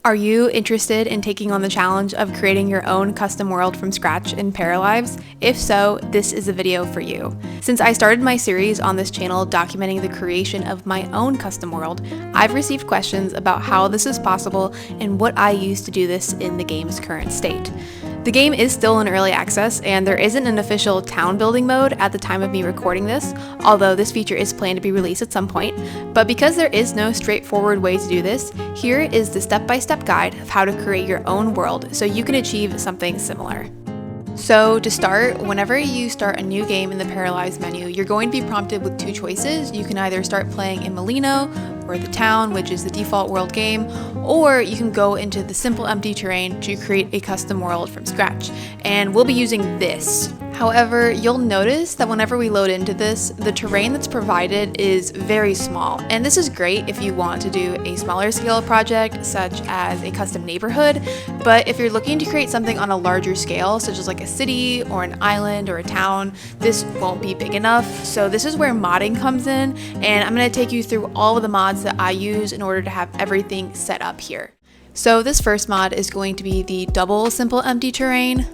Are you interested in taking on the challenge of creating your own custom world from scratch in Paralives? If so, this is a video for you. Since I started my series on this channel documenting the creation of my own custom world, I've received questions about how this is possible and what I use to do this in the game's current state. The game is still in early access, and there isn't an official town building mode at the time of me recording this, although this feature is planned to be released at some point. But because there is no straightforward way to do this, here is the step-by-step guide of how to create your own world so you can achieve something similar. So to start, whenever you start a new game in the Paralives menu, you're going to be prompted with two choices. You can either start playing in Molino, or the town, which is the default world game, or you can go into the simple empty terrain to create a custom world from scratch. And we'll be using this. However, you'll notice that whenever we load into this, the terrain that's provided is very small. And this is great if you want to do a smaller scale project, such as a custom neighborhood. But if you're looking to create something on a larger scale, such as like a city or an island or a town, this won't be big enough. So this is where modding comes in, and I'm going to take you through all of the mods that I use in order to have everything set up here. So this first mod is going to be the double simple empty terrain,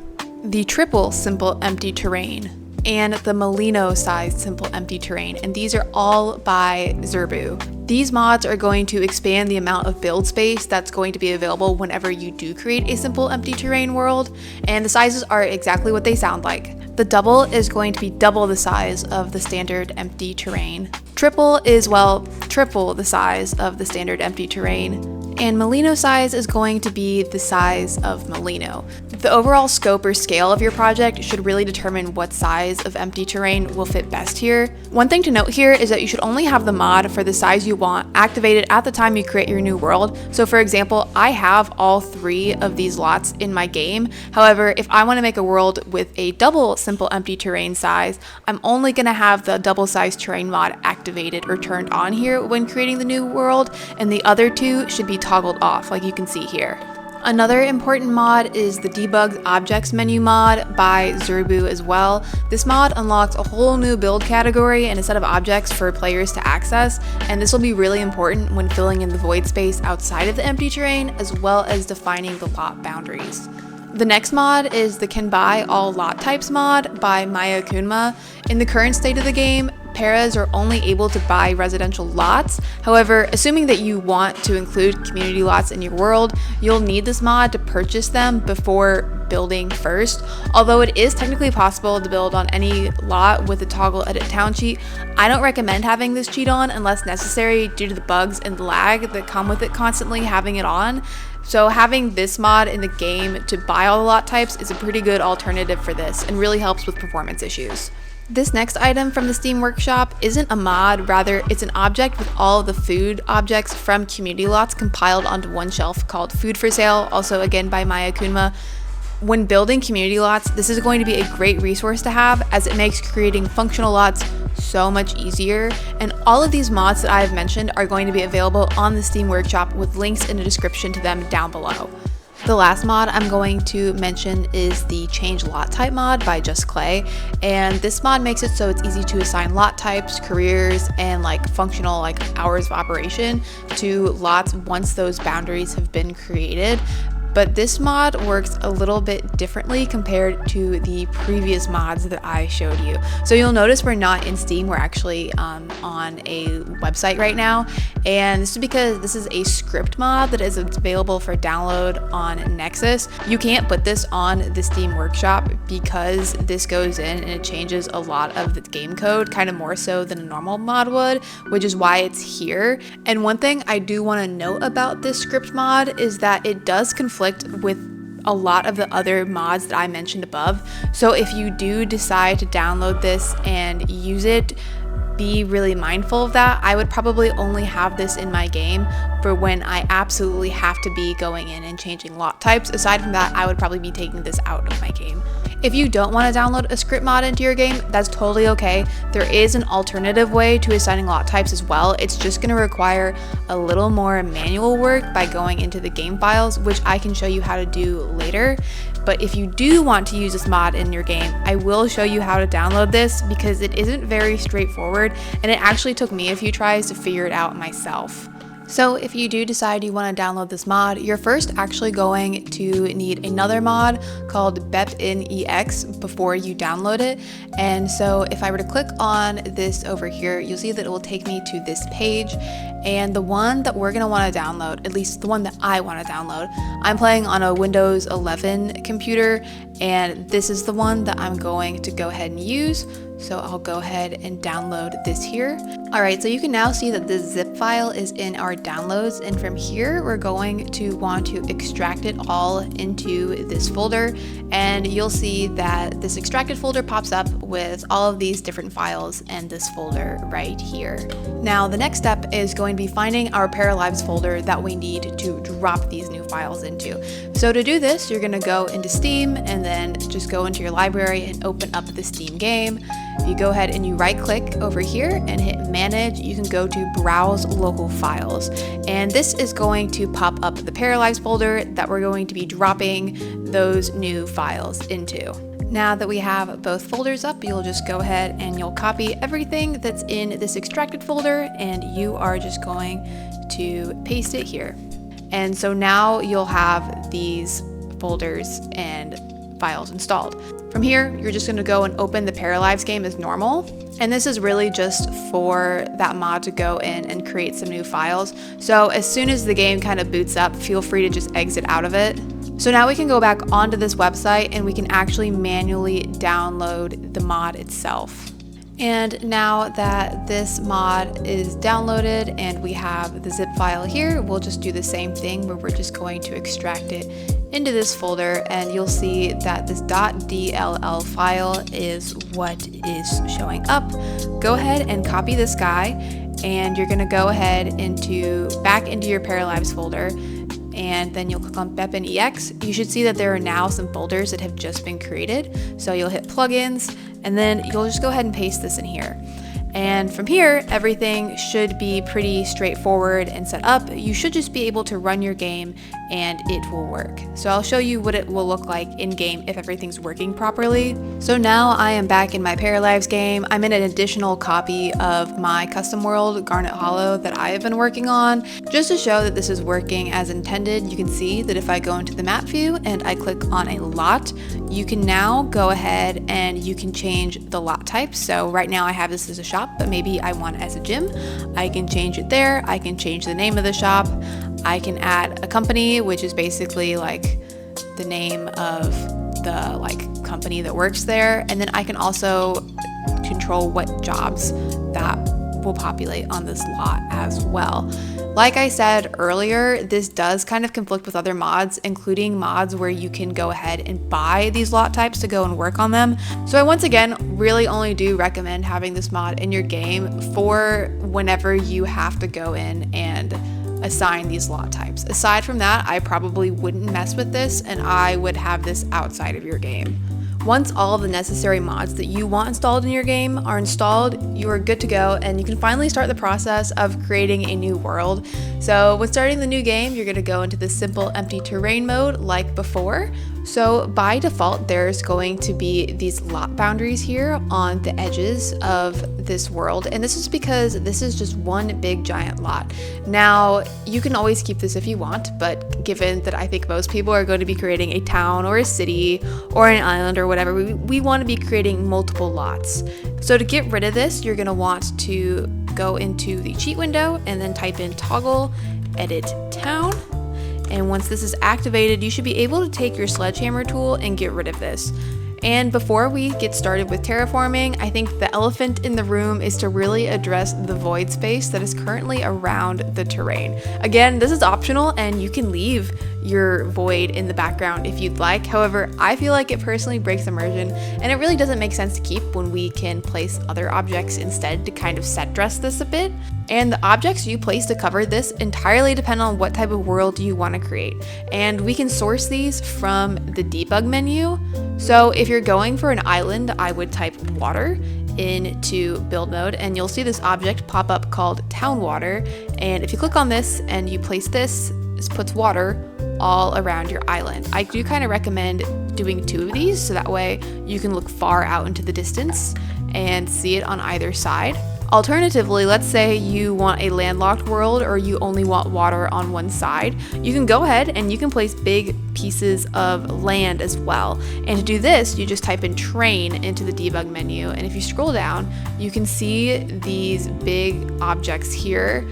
the triple simple empty terrain, and the Molino sized simple empty terrain, and these are all by Zerbu. These mods are going to expand the amount of build space that's going to be available whenever you do create a simple empty terrain world, and the sizes are exactly what they sound like. The double is going to be double the size of the standard empty terrain. Triple is, well, triple the size of the standard empty terrain. And Molino size is going to be the size of Molino. The overall scope or scale of your project should really determine what size of empty terrain will fit best here. One thing to note here is that you should only have the mod for the size you want activated at the time you create your new world. So for example, I have all three of these lots in my game. However, if I want to make a world with a double simple empty terrain size, I'm only going to have the double size terrain mod activated or turned on here when creating the new world, and the other two should be toggled off like you can see here. Another important mod is the Debugged Objects menu mod by Zerbu as well. This mod unlocks a whole new build category and a set of objects for players to access, and this will be really important when filling in the void space outside of the empty terrain, as well as defining the lot boundaries. The next mod is the Can Buy All Lot Types mod by Maya Kunma. In the current state of the game, Paras are only able to buy residential lots. However, assuming that you want to include community lots in your world, you'll need this mod to purchase them before building first. Although it is technically possible to build on any lot with a toggle edit town cheat, I don't recommend having this cheat on unless necessary due to the bugs and lag that come with it constantly having it on. So having this mod in the game to buy all the lot types is a pretty good alternative for this and really helps with performance issues. This next item from the Steam Workshop isn't a mod, rather it's an object with all of the food objects from community lots compiled onto one shelf called Food for Sale, also again by Maya Kunma. When building community lots, this is going to be a great resource to have as it makes creating functional lots so much easier, and all of these mods that I have mentioned are going to be available on the Steam Workshop with links in the description to them down below. The last mod I'm going to mention is the Change Lot Type mod by Just Clay, and this mod makes it so it's easy to assign lot types, careers, and functional hours of operation to lots once those boundaries have been created. But this mod works a little bit differently compared to the previous mods that I showed you. So you'll notice we're not in Steam, we're actually on a website right now. And this is because this is a script mod that is available for download on Nexus. You can't put this on the Steam Workshop because this goes in and it changes a lot of the game code, kind of more so than a normal mod would, which is why it's here. And one thing I do want to note about this script mod is that it does conflict with a lot of the other mods that I mentioned above. So if you do decide to download this and use it, be really mindful of that. I would probably only have this in my game for when I absolutely have to be going in and changing lot types. Aside from that, I would probably be taking this out of my game. If you don't want to download a script mod into your game, that's totally okay. There is an alternative way to assigning lot types as well. It's just going to require a little more manual work by going into the game files, which I can show you how to do later. But if you do want to use this mod in your game, I will show you how to download this because it isn't very straightforward and it actually took me a few tries to figure it out myself. So if you do decide you want to download this mod, you're first actually going to need another mod called BepInEx before you download it. And so if I were to click on this over here, you'll see that it will take me to this page. And the one that we're going to want to download, at least the one that I want to download, I'm playing on a Windows 11 computer, and this is the one that I'm going to go ahead and use. So I'll go ahead and download this here. All right, so you can now see that this zip file is in our downloads, and from here we're going to want to extract it all into this folder, and you'll see that this extracted folder pops up with all of these different files and this folder right here. Now the next step is going to be finding our Paralives folder that we need to drop these new files into. So to do this, you're going to go into Steam and then just go into your library and open up the Steam game. If you go ahead and you right click over here and hit manage, you can go to browse local files. And this is going to pop up the Paralives folder that we're going to be dropping those new files into. Now that we have both folders up, you'll just go ahead and you'll copy everything that's in this extracted folder, and you are just going to paste it here. And so now you'll have these folders and files installed. From here, you're just going to go and open the Paralives game as normal. And this is really just for that mod to go in and create some new files. So as soon as the game kind of boots up, feel free to just exit out of it. So now we can go back onto this website and we can actually manually download the mod itself. And now that this mod is downloaded and we have the zip file here, we'll just do the same thing where we're just going to extract it into this folder, and you'll see that this .dll file is what is showing up. Go ahead and copy this guy, and you're gonna go ahead back into your Paralives folder, and then you'll click on BepInEx. You should see that there are now some folders that have just been created. So you'll hit plugins, and then you'll just go ahead and paste this in here. And from here, everything should be pretty straightforward and set up. You should just be able to run your game and it will work. So I'll show you what it will look like in game if everything's working properly. So now I am back in my Paralives game. I'm in an additional copy of my custom world, Garnet Hollow, that I have been working on. Just to show that this is working as intended, you can see that if I go into the map view and I click on a lot, you can now go ahead and you can change the lot type. So right now I have this as a shop, but maybe I want it as a gym. I can change it there. I can change the name of the shop. I can add a company, which is basically like the name of the company that works there. And then I can also control what jobs that will populate on this lot as well. Like I said earlier, this does kind of conflict with other mods, including mods where you can go ahead and buy these lot types to go and work on them. So I once again really only do recommend having this mod in your game for whenever you have to go in and assign these lot types. Aside from that, I probably wouldn't mess with this, and I would have this outside of your game. Once all of the necessary mods that you want installed in your game are installed, you are good to go, and you can finally start the process of creating a new world. So when starting the new game, you're going to go into the simple empty terrain mode like before. So by default, there's going to be these lot boundaries here on the edges of this world, and this is because this is just one big giant lot. Now, you can always keep this if you want, but given that I think most people are going to be creating a town or a city or an island or whatever, we want to be creating multiple lots. So to get rid of this, you're going to want to go into the cheat window and then type in toggle edit town. And once this is activated, you should be able to take your sledgehammer tool and get rid of this. And before we get started with terraforming, I think the elephant in the room is to really address the void space that is currently around the terrain. Again, this is optional and you can leave your void in the background if you'd like. However, I feel like it personally breaks immersion, and it really doesn't make sense to keep when we can place other objects instead to kind of set dress this a bit. And the objects you place to cover this entirely depend on what type of world you want to create. And we can source these from the debug menu. So if you're going for an island, I would type water into build mode, and you'll see this object pop up called town water. And if you click on this and you place this puts water all around your island. I do kind of recommend doing 2 of these so that way you can look far out into the distance and see it on either side. Alternatively, let's say you want a landlocked world or you only want water on one side. You can go ahead and you can place big pieces of land as well. And to do this, you just type in terrain into the debug menu. And if you scroll down, you can see these big objects here.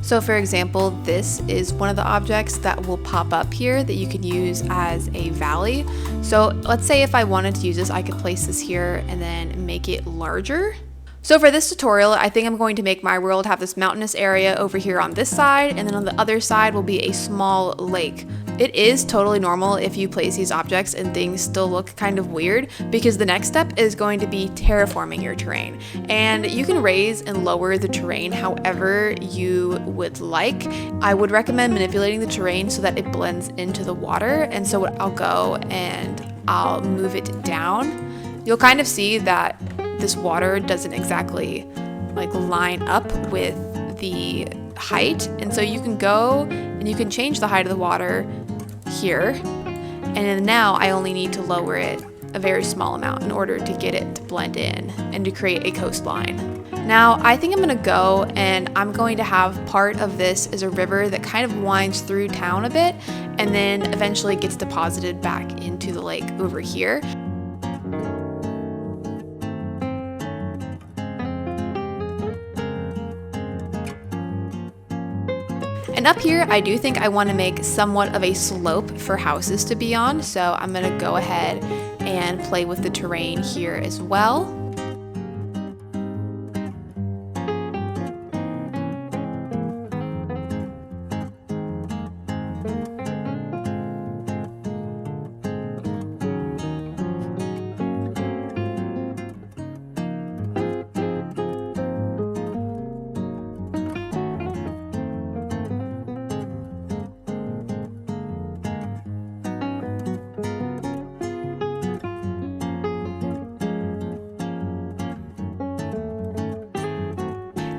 So for example, this is one of the objects that will pop up here that you can use as a valley. So let's say if I wanted to use this, I could place this here and then make it larger. So for this tutorial, I think I'm going to make my world have this mountainous area over here on this side, and then on the other side will be a small lake. It is totally normal if you place these objects and things still look kind of weird, because the next step is going to be terraforming your terrain. And you can raise and lower the terrain however you would like. I would recommend manipulating the terrain so that it blends into the water. And so I'll go and I'll move it down. You'll kind of see that this water doesn't exactly like line up with the height, and so you can go and you can change the height of the water here, and then now I only need to lower it a very small amount in order to get it to blend in and to create a coastline. Now I think I'm gonna go and I'm going to have part of this as a river that kind of winds through town a bit and then eventually gets deposited back into the lake over here. And up here, I do think I want to make somewhat of a slope for houses to be on, so I'm going to go ahead and play with the terrain here as well.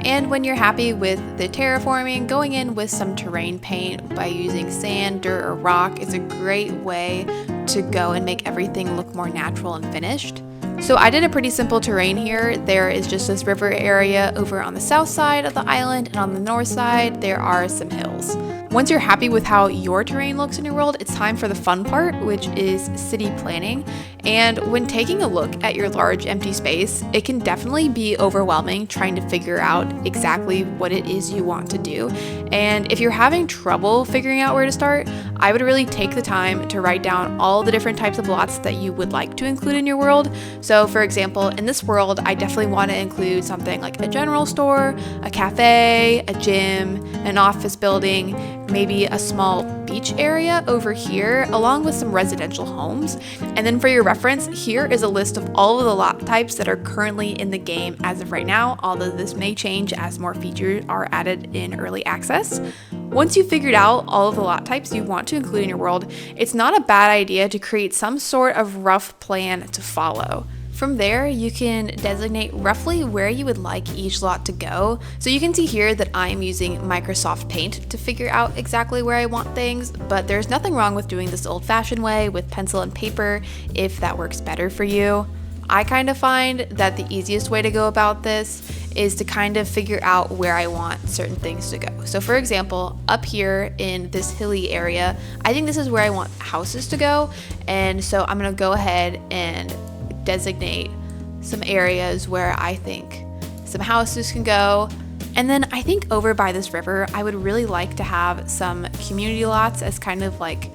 And when you're happy with the terraforming, going in with some terrain paint by using sand, dirt, or rock is a great way to go and make everything look more natural and finished. So I did a pretty simple terrain here. There is just this river area over on the south side of the island, and on the north side there are some hills. Once you're happy with how your terrain looks in your world, it's time for the fun part, which is city planning. And when taking a look at your large empty space, it can definitely be overwhelming trying to figure out exactly what it is you want to do. And if you're having trouble figuring out where to start, I would really take the time to write down all the different types of lots that you would like to include in your world. So for example, in this world, I definitely want to include something like a general store, a cafe, a gym, an office building, maybe a small beach area over here, along with some residential homes. And then for your reference, here is a list of all of the lot types that are currently in the game as of right now, although this may change as more features are added in early access. Once you've figured out all of the lot types you want to include in your world, it's not a bad idea to create some sort of rough plan to follow. From there, you can designate roughly where you would like each lot to go. So you can see here that I'm using Microsoft Paint to figure out exactly where I want things, but there's nothing wrong with doing this old-fashioned way with pencil and paper if that works better for you. I kind of find that the easiest way to go about this is to kind of figure out where I want certain things to go. So for example, up here in this hilly area, I think this is where I want houses to go. And so I'm gonna go ahead and designate some areas where I think some houses can go. And then I think over by this river, I would really like to have some community lots as kind of like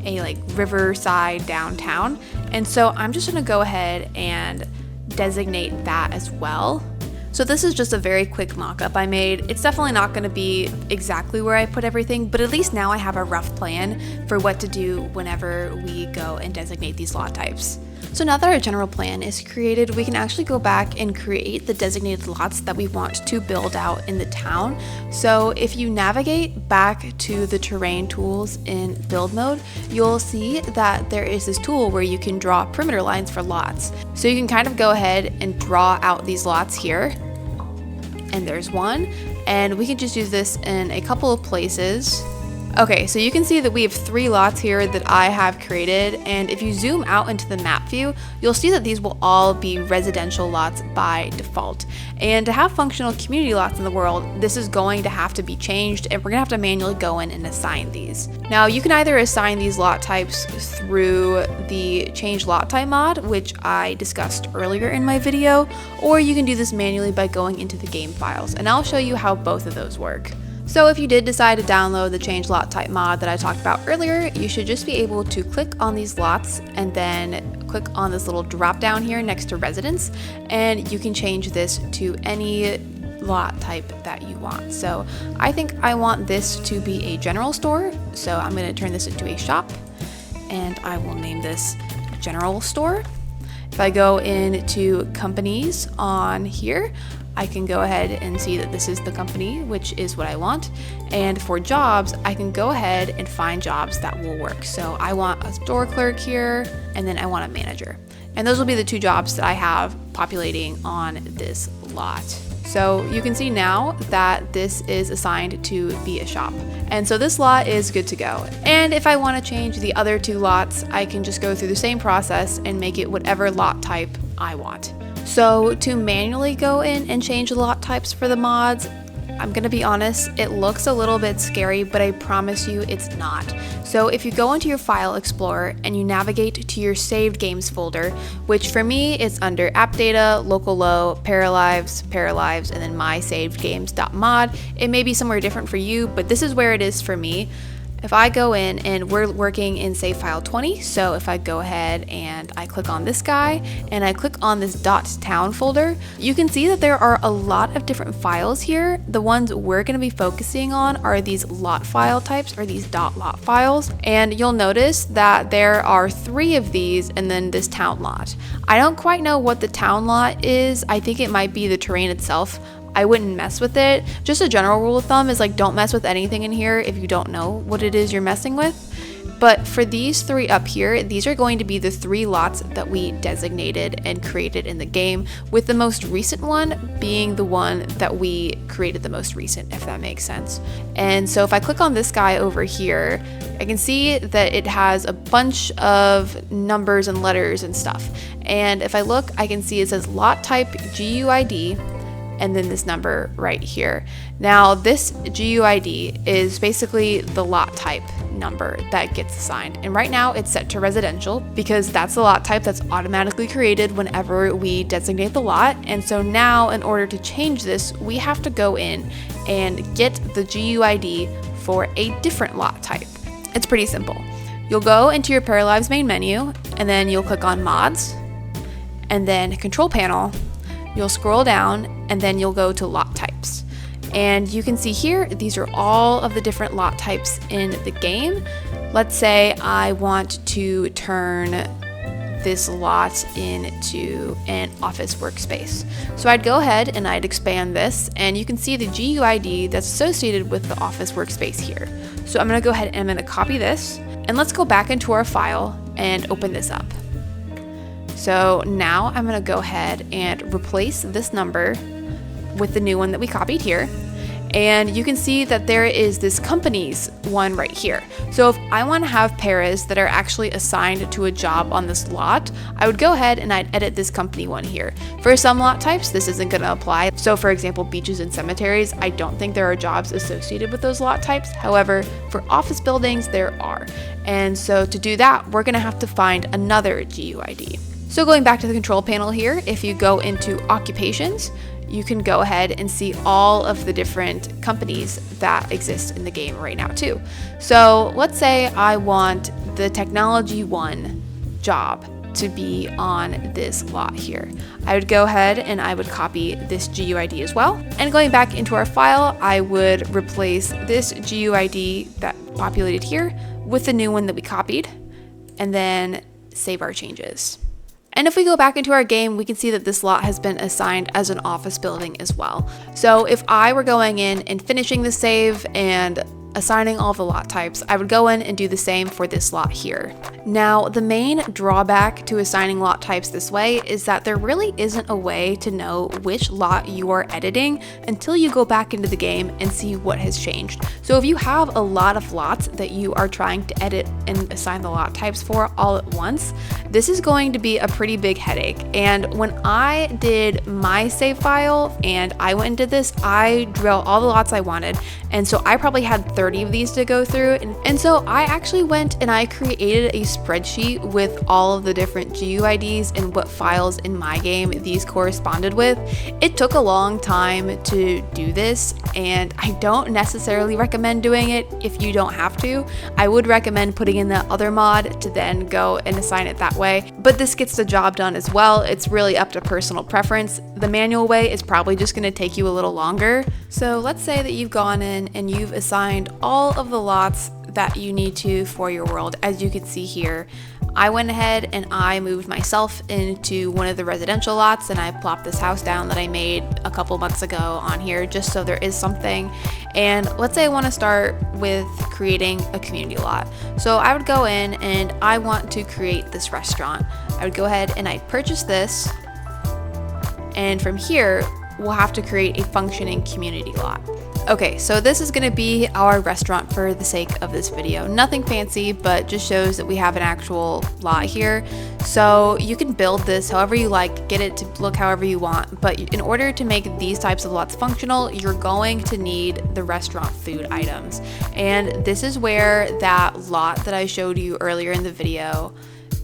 a riverside downtown. And so I'm just gonna go ahead and designate that as well. So this is just a very quick mock-up I made. It's definitely not gonna be exactly where I put everything, but at least now I have a rough plan for what to do whenever we go and designate these lot types. So now that our general plan is created, we can actually go back and create the designated lots that we want to build out in the town. So if you navigate back to the terrain tools in build mode, you'll see that there is this tool where you can draw perimeter lines for lots. So you can kind of go ahead and draw out these lots here. And there's one, and we can just use this in a couple of places. Okay, so you can see that we have 3 lots here that I have created, and if you zoom out into the map view, you'll see that these will all be residential lots by default. And to have functional community lots in the world, this is going to have to be changed, and we're gonna have to manually go in and assign these. Now, you can either assign these lot types through the change lot type mod, which I discussed earlier in my video, or you can do this manually by going into the game files, and I'll show you how both of those work. So if you did decide to download the change lot type mod that I talked about earlier, you should just be able to click on these lots and then click on this little drop down here next to residence, and you can change this to any lot type that you want. So I think I want this to be a general store, so I'm going to turn this into a shop, and I will name this general store. If I go into companies on here, I can go ahead and see that this is the company, which is what I want. And for jobs, I can go ahead and find jobs that will work. So I want a store clerk here, and then I want a manager. And those will be the 2 jobs that I have populating on this lot. So you can see now that this is assigned to be a shop. And so this lot is good to go. And if I want to change the other 2 lots, I can just go through the same process and make it whatever lot type I want. So to manually go in and change the lot types for the mods, I'm gonna be honest, it looks a little bit scary, but I promise you it's not. So if you go into your file explorer and you navigate to your saved games folder, which for me is under app data, local low, Paralives, and then my saved games.mod. It may be somewhere different for you, but this is where it is for me. If I go in, and we're working in save file 20, so if I go ahead and I click on this guy and I click on this .town folder, you can see that there are a lot of different files here. The ones we're going to be focusing on are these lot file types, or these .lot files, and you'll notice that there are 3 of these and then this town lot. I don't quite know what the town lot is. I think it might be the terrain itself. I wouldn't mess with it. Just a general rule of thumb is like, don't mess with anything in here if you don't know what it is you're messing with. But for these 3 up here, these are going to be the 3 lots that we designated and created in the game, with the most recent one being the one that we created the most recent, if that makes sense. And so if I click on this guy over here, I can see that it has a bunch of numbers and letters and stuff. And if I look, I can see it says lot type GUID, and then this number right here. Now this GUID is basically the lot type number that gets assigned, and right now it's set to residential because that's the lot type that's automatically created whenever we designate the lot. And so now, in order to change this, we have to go in and get the GUID for a different lot type. It's pretty simple. You'll go into your Paralives main menu, and then you'll click on mods, and then control panel. You'll scroll down, and then you'll go to lot types. And you can see here, these are all of the different lot types in the game. Let's say I want to turn this lot into an office workspace. So I'd go ahead and I'd expand this, and you can see the GUID that's associated with the office workspace here. So I'm gonna go ahead and I'm gonna copy this, and let's go back into our file and open this up. So now I'm gonna go ahead and replace this number with the new one that we copied here. And you can see that there is this companies one right here. So if I want to have paras that are actually assigned to a job on this lot, I would go ahead and I'd edit this company one here. For some lot types, this isn't going to apply. So for example, beaches and cemeteries, I don't think there are jobs associated with those lot types. However, for office buildings, there are. And so to do that, we're going to have to find another GUID. So going back to the control panel here, if you go into occupations, you can go ahead and see all of the different companies that exist in the game right now too. So let's say I want the technology 1 job to be on this lot here. I would go ahead and I would copy this GUID as well. And going back into our file, I would replace this GUID that populated here with the new one that we copied, and then save our changes. And if we go back into our game, we can see that this lot has been assigned as an office building as well. So if I were going in and finishing the save and assigning all the lot types, I would go in and do the same for this lot here. Now, the main drawback to assigning lot types this way is that there really isn't a way to know which lot you are editing until you go back into the game and see what has changed. So if you have a lot of lots that you are trying to edit and assign the lot types for all at once, this is going to be a pretty big headache. And when I did my save file and I went and did this, I drew out all the lots I wanted. And so I probably had 30 of these to go through. And so I actually went and I created a spreadsheet with all of the different GUIDs and what files in my game these corresponded with. It took a long time to do this, and I don't necessarily recommend doing it if you don't have to. I would recommend putting in the other mod to then go and assign it that way, but this gets the job done as well. It's really up to personal preference. The manual way is probably just going to take you a little longer. So let's say that you've gone in and you've assigned all of the lots that you need to for your world. As you can see here, I went ahead and I moved myself into one of the residential lots, and I plopped this house down that I made a couple months ago on here just so there is something. And let's say I want to start with creating a community lot. So I would go in and I want to create this restaurant. I would go ahead and I'd purchase this, and from here we'll have to create a functioning community lot. Okay, so this is gonna be our restaurant for the sake of this video. Nothing fancy, but just shows that we have an actual lot here. So you can build this however you like, get it to look however you want, but in order to make these types of lots functional, you're going to need the restaurant food items. And this is where that lot that I showed you earlier in the video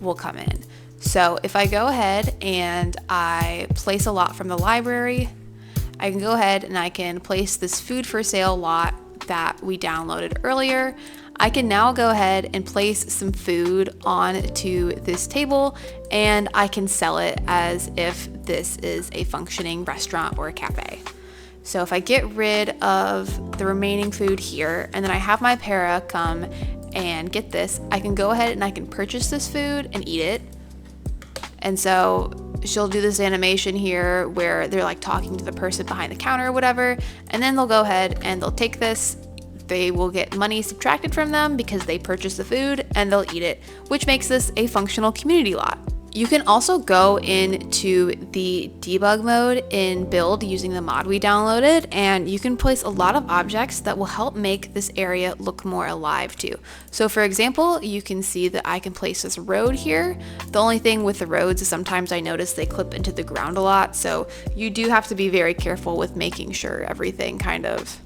will come in. So if I go ahead and I place a lot from the library, I can go ahead and I can place this food for sale lot that we downloaded earlier. I can now go ahead and place some food onto this table, and I can sell it as if this is a functioning restaurant or a cafe. So if I get rid of the remaining food here, and then I have my para come and get this, I can go ahead and I can purchase this food and eat it. And so she'll do this animation here where they're like talking to the person behind the counter or whatever, and then they'll go ahead and they'll take this. They will get money subtracted from them because they purchased the food, and they'll eat it, which makes this a functional community lot. You can also go into the debug mode in build using the mod we downloaded, and you can place a lot of objects that will help make this area look more alive too. So for example, you can see that I can place this road here. The only thing with the roads is sometimes I notice they clip into the ground a lot, so you do have to be very careful with making sure everything kind of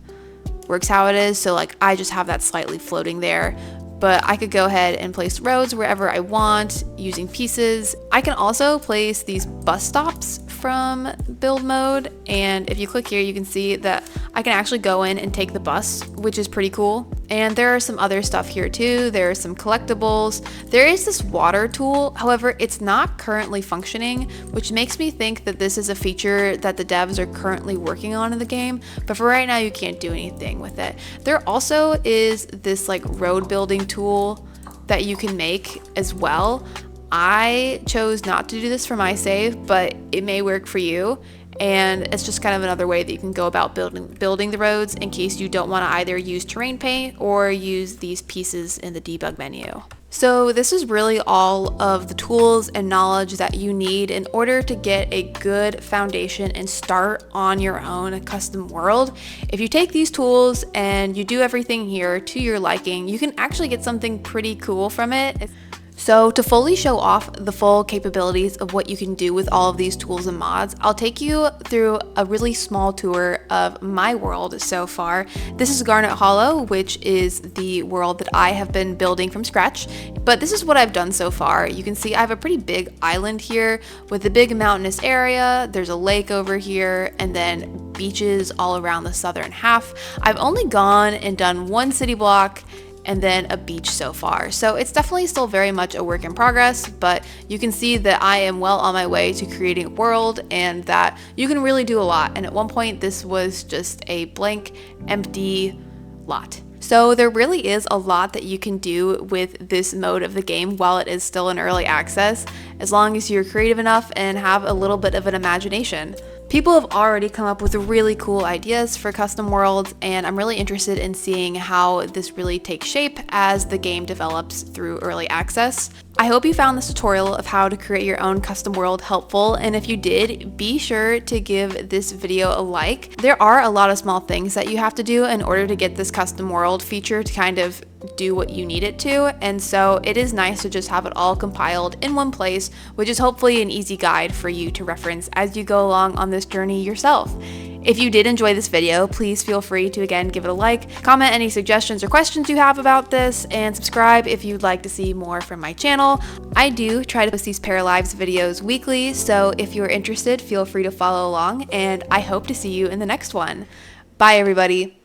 works how it is. So like I just have that slightly floating there, but I could go ahead and place roads wherever I want using pieces. I can also place these bus stops from build mode, and if you click here you can see that I can actually go in and take the bus, which is pretty cool. And there are some other stuff here too. There are some collectibles. There is this water tool, however it's not currently functioning, which makes me think that this is a feature that the devs are currently working on in the game, but for right now you can't do anything with it. There also is this like road building tool that you can make as well. I chose not to do this for my save, but it may work for you. And it's just kind of another way that you can go about building the roads in case you don't want to either use terrain paint or use these pieces in the debug menu. So this is really all of the tools and knowledge that you need in order to get a good foundation and start on your own custom world. If you take these tools and you do everything here to your liking, you can actually get something pretty cool from it. So to fully show off the full capabilities of what you can do with all of these tools and mods, I'll take you through a really small tour of my world so far. This is Garnet Hollow, which is the world that I have been building from scratch, but this is what I've done so far. You can see I have a pretty big island here with a big mountainous area. There's a lake over here, and then beaches all around the southern half. I've only gone and done one city block and then a beach so far. So it's definitely still very much a work in progress, but you can see that I am well on my way to creating a world and that you can really do a lot. And at one point this was just a blank, empty lot. So there really is a lot that you can do with this mode of the game while it is still in early access, as long as you're creative enough and have a little bit of an imagination. People have already come up with really cool ideas for custom worlds, and I'm really interested in seeing how this really takes shape as the game develops through early access. I hope you found this tutorial of how to create your own custom world helpful, and if you did, be sure to give this video a like. There are a lot of small things that you have to do in order to get this custom world feature to kind of do what you need it to, and so it is nice to just have it all compiled in one place, which is hopefully an easy guide for you to reference as you go along on this journey yourself. If you did enjoy this video, please feel free to again give it a like, comment any suggestions or questions you have about this, and subscribe if you'd like to see more from my channel. I do try to post these Paralives videos weekly, so if you're interested, feel free to follow along, and I hope to see you in the next one. Bye everybody!